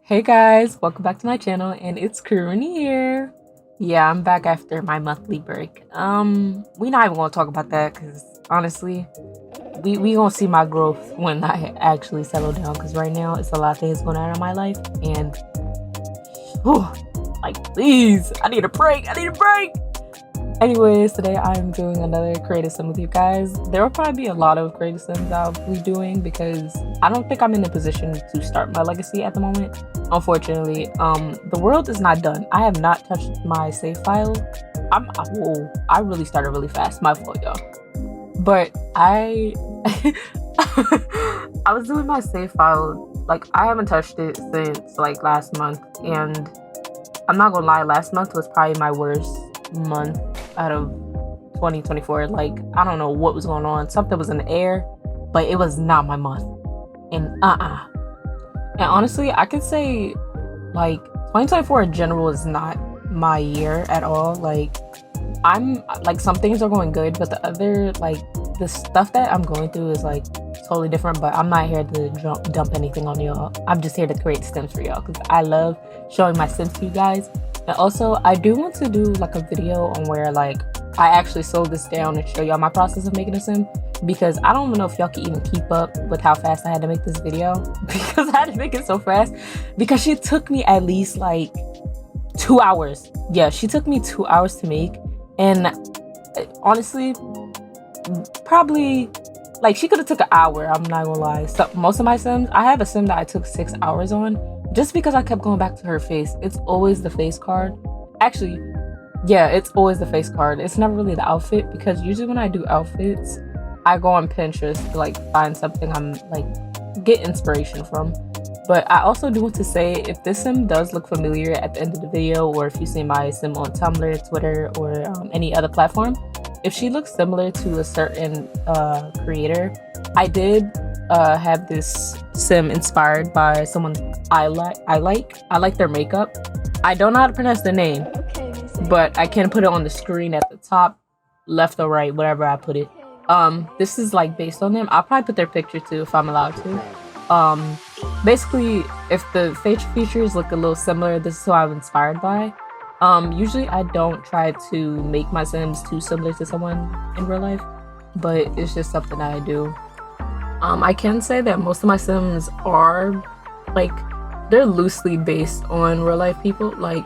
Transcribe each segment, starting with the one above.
Hey guys, welcome back to my channel, and it's Kuruni here. Yeah, I'm back after my monthly break. We not even gonna talk about that because honestly, we gonna see my growth when I actually settle down. Because right now it's a lot of things going on in my life, and like please, I need a break. I need a break. Anyways, today I'm doing another creative sim with you guys. There will probably be a lot of creative sims I'll be doing because I don't think I'm in a position to start my legacy at the moment. Unfortunately, the world is not done. I have not touched my save file. I really started really fast. My fault, y'all. But I I was doing my save file. Like, I haven't touched it since like last month, and I'm not gonna lie, last month was probably my worst month out of 2024. Like, I don't know what was going on. Something was in the air, but it was not my month. And and honestly, I could say like 2024 in general is not my year at all. Like, I'm like, some things are going good, but the other, like, the stuff that I'm going through is like totally different. But I'm not here to dump anything on y'all. I'm just here to create sims for y'all because I love showing my sims to you guys. And also, I do want to do like a video on where like I actually slow this down and show y'all my process of making a sim, because I don't even know if y'all can even keep up with how fast I had to make this video because I had to make it so fast, because she took me at least like 2 hours. Yeah, she took me 2 hours to make, and honestly, probably like she could have took an hour. I'm not gonna lie. So most of my sims, I have a sim that I took 6 hours on, just because I kept going back to her face. It's always the face card. Actually, yeah, it's always the face card. It's never really the outfit, because usually when I do outfits, I go on Pinterest to like find something I'm like get inspiration from. But I also do want to say, if this sim does look familiar at the end of the video, or if you see my sim on Tumblr, Twitter, or any other platform, if she looks similar to a certain creator, I did have this sim inspired by someone I like their makeup. I don't know how to pronounce the name, but I can put it on the screen at the top, left or right, whatever I put it. This is like based on them. I'll probably put their picture too if I'm allowed to. Basically, if the facial features look a little similar, this is who I'm inspired by. Usually I don't try to make my sims too similar to someone in real life, but it's just something that I do. I can say that most of my sims are like, they're loosely based on real life people, like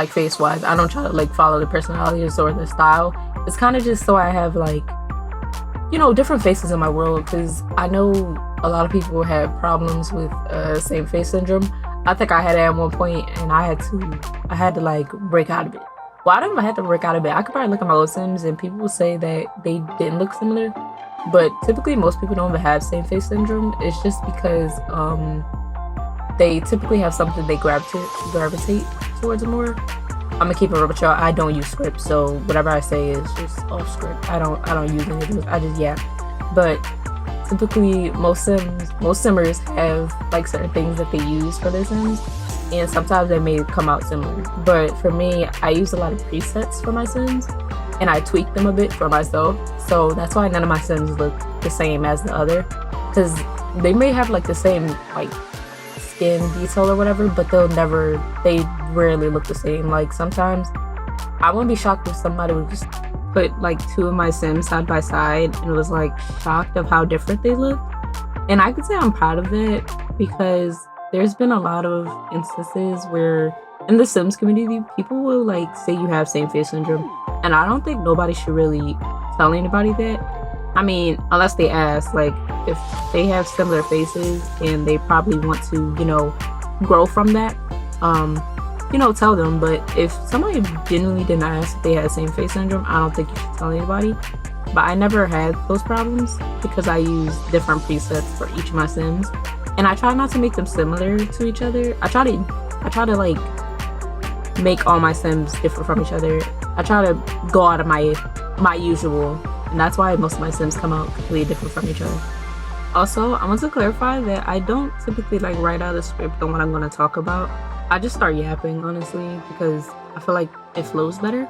face wise. I don't try to like follow the personalities or the style. It's kind of just so I have like, you know, different faces in my world, because I know a lot of people have problems with same face syndrome. I think I had it at one point, and I had to like break out of it. Well, I don't even have to break out of it. I could probably look at my old sims and people will say that they didn't look similar, but typically most people don't even have same face syndrome. It's just because they typically have something they gravitate towards more. I'm gonna keep it real with y'all. I don't use script, so whatever I say is just off script. I don't use any of those. I just, yeah. But typically most simmers have like certain things that they use for their sims, and sometimes they may come out similar. But for me, I use a lot of presets for my sims, and I tweak them a bit for myself. So that's why none of my sims look the same as the other, because they may have like the same like skin detail or whatever, but they rarely look the same. Like, sometimes I wouldn't be shocked if somebody would just put like 2 of my sims side by side and was like shocked of how different they look. And I could say I'm proud of it, because there's been a lot of instances where in the Sims community, people will like say you have same face syndrome, and I don't think nobody should really tell anybody that. I mean, unless they ask, like, if they have similar faces and they probably want to, you know, grow from that, you know, tell them. But if somebody genuinely didn't ask if they had same face syndrome, I don't think you should tell anybody. But I never had those problems because I use different presets for each of my sims, and I try not to make them similar to each other. I try to like make all my sims different from each other. I try to go out of my usual, and that's why most of my sims come out completely different from each other. Also, I want to clarify that I don't typically like write out a script on what I'm going to talk about. I just start yapping, honestly, because I feel like it flows better.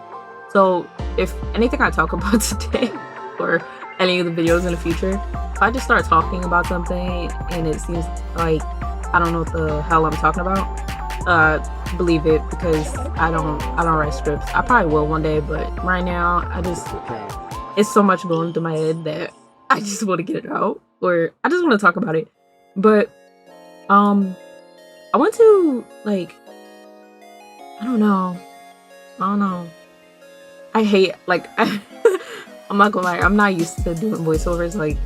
So if anything I talk about today or any of the videos in the future, if I just start talking about something and it seems like I don't know what the hell I'm talking about, believe it, because I don't write scripts. I probably will one day, but right now it's so much going through my head that I just want to get it out, or I just want to talk about it. But I want to, like, I don't know. I hate, like, I'm not gonna lie, I'm not used to doing voiceovers. Like,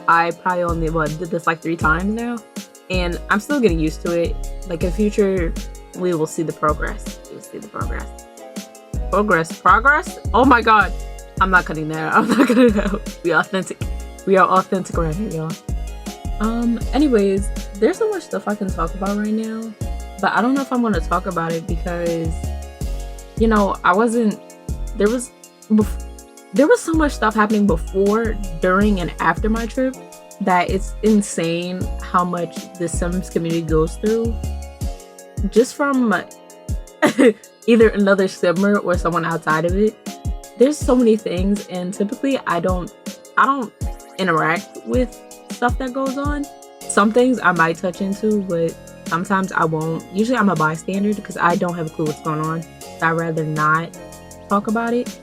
I probably only did this like 3 times now, and I'm still getting used to it. Like, in future, we will see the progress. You'll see the progress. Oh my god, I'm not cutting that. I'm not cutting it out. We are authentic right here, y'all. Anyways, there's so much stuff I can talk about right now, but I don't know if I'm gonna talk about it because, you know, there was so much stuff happening before, during, and after my trip that it's insane how much the Sims community goes through. Just from either another Simmer or someone outside of it. There's so many things, and typically I don't interact with stuff that goes on. Some things I might touch into, but sometimes I won't. Usually I'm a bystander because I don't have a clue what's going on, so I'd rather not talk about it.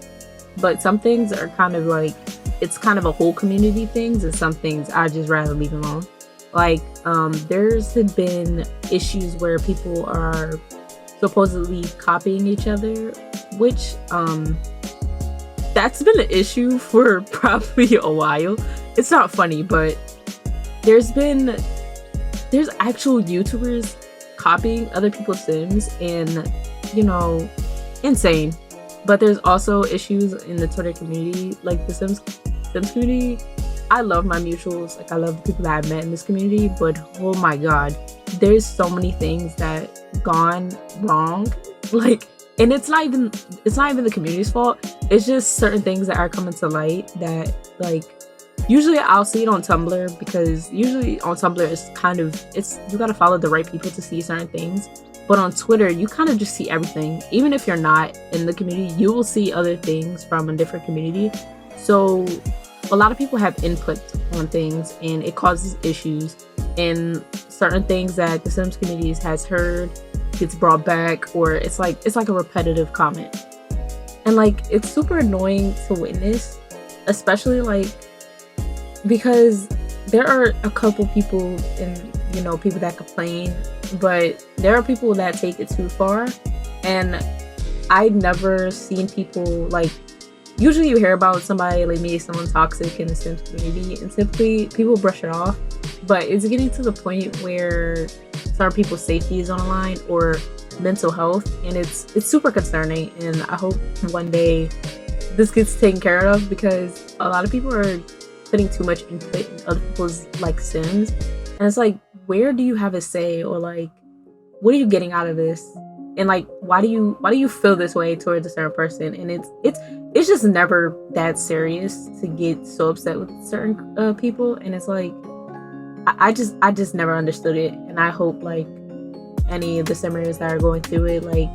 But some things are kind of like, it's kind of a whole community things, and some things I just rather leave alone. Like, there's been issues where people are supposedly copying each other, which that's been an issue for probably a while. It's not funny, but there's actual YouTubers copying other people's Sims, and, you know, insane. But there's also issues in the Twitter community, like the Sims community. I love my mutuals, like I love the people that I've met in this community, but oh my god, there's so many things that gone wrong. Like, and it's not even the community's fault. It's just certain things that are coming to light that, like, usually I'll see it on Tumblr, because usually on Tumblr you gotta follow the right people to see certain things. But on Twitter, you kind of just see everything. Even if you're not in the community, you will see other things from a different community. So a lot of people have input on things, and it causes issues. And certain things that the Sims community has heard gets brought back, or it's like a repetitive comment. And, like, it's super annoying to witness, especially, like, because there are a couple people, and, you know, people that complain, but there are people that take it too far. And I've never seen people, like, usually you hear about somebody, like, maybe someone toxic in the Sims community, and typically people brush it off, but it's getting to the point where some people's safety is on the line, or mental health, and it's super concerning. And I hope one day this gets taken care of, because a lot of people are putting too much input in other people's, like, Sims, and it's like, where do you have a say, or, like, what are you getting out of this? And, like, why do you feel this way towards a certain person? And it's just never that serious to get so upset with certain people. And it's like, I just never understood it. And I hope, like, any of the Simmers that are going through it, like,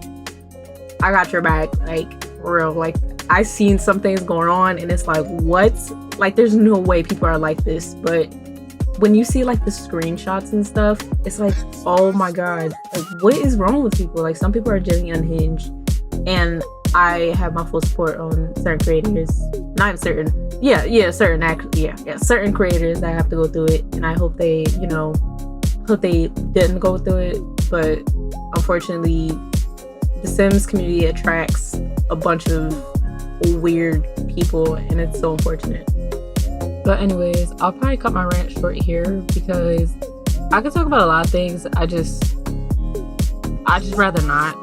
I got your back, like, for real. Like, I seen some things going on, and it's like, what? Like, there's no way people are like this. But when you see, like, the screenshots and stuff, it's like, oh my god, like, what is wrong with people? Like, some people are genuinely unhinged, and I have my full support on certain creators. Not certain, certain, actually, certain creators that have to go through it, and I hope they, you know, didn't go through it. But unfortunately, the Sims community attracts a bunch of weird people, and it's so unfortunate. But anyways, I'll probably cut my rant short here, because I could talk about a lot of things. I just rather not.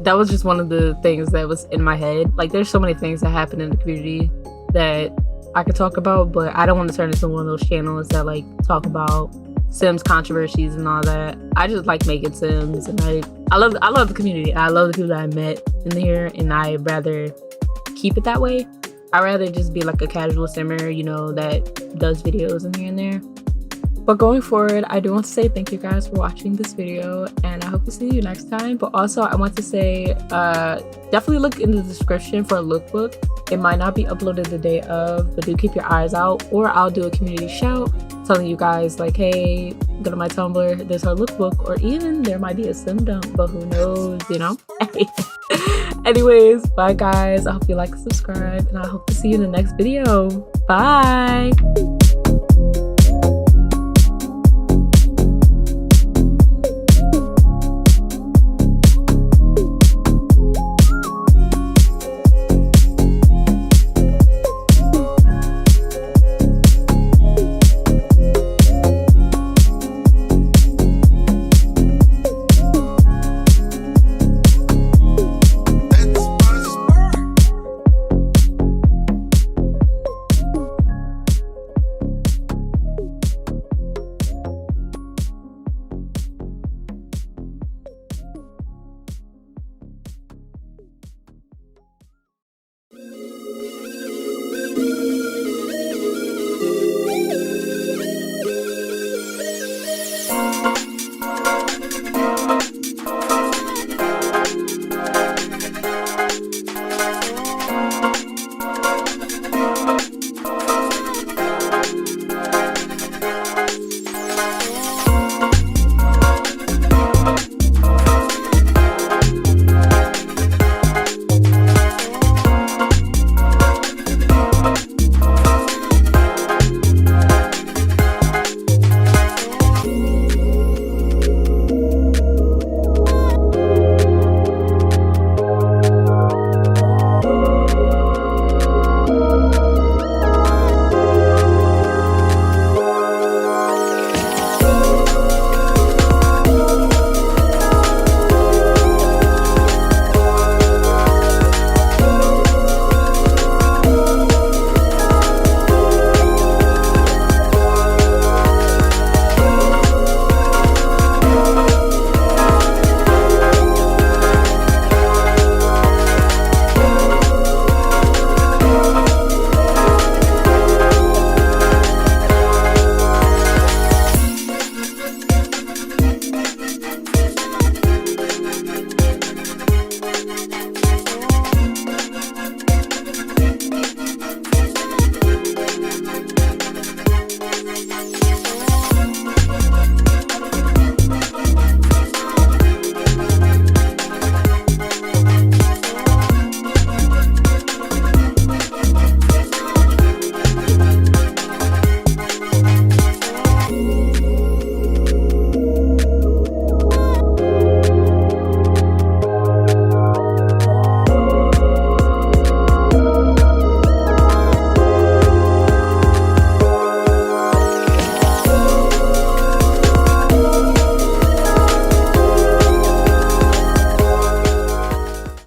That was just one of the things that was in my head. Like, there's so many things that happen in the community that I could talk about, but I don't want to turn into one of those channels that, like, talk about Sims controversies and all that. I just like making Sims, and I love the community. I love the people that I met in here, and I'd rather keep it that way. I'd rather just be like a casual Simmer, you know, that does videos in here and there. But going forward, I do want to say thank you guys for watching this video, and I hope to see you next time. But also, I want to say definitely look in the description for a lookbook. It might not be uploaded the day of, but do keep your eyes out, or I'll do a community shout telling you guys like, hey, go to my Tumblr, there's our lookbook, or even there might be a sim dump, but who knows, you know? Anyways, bye guys. I hope you like and subscribe, and I hope to see you in the next video. Bye.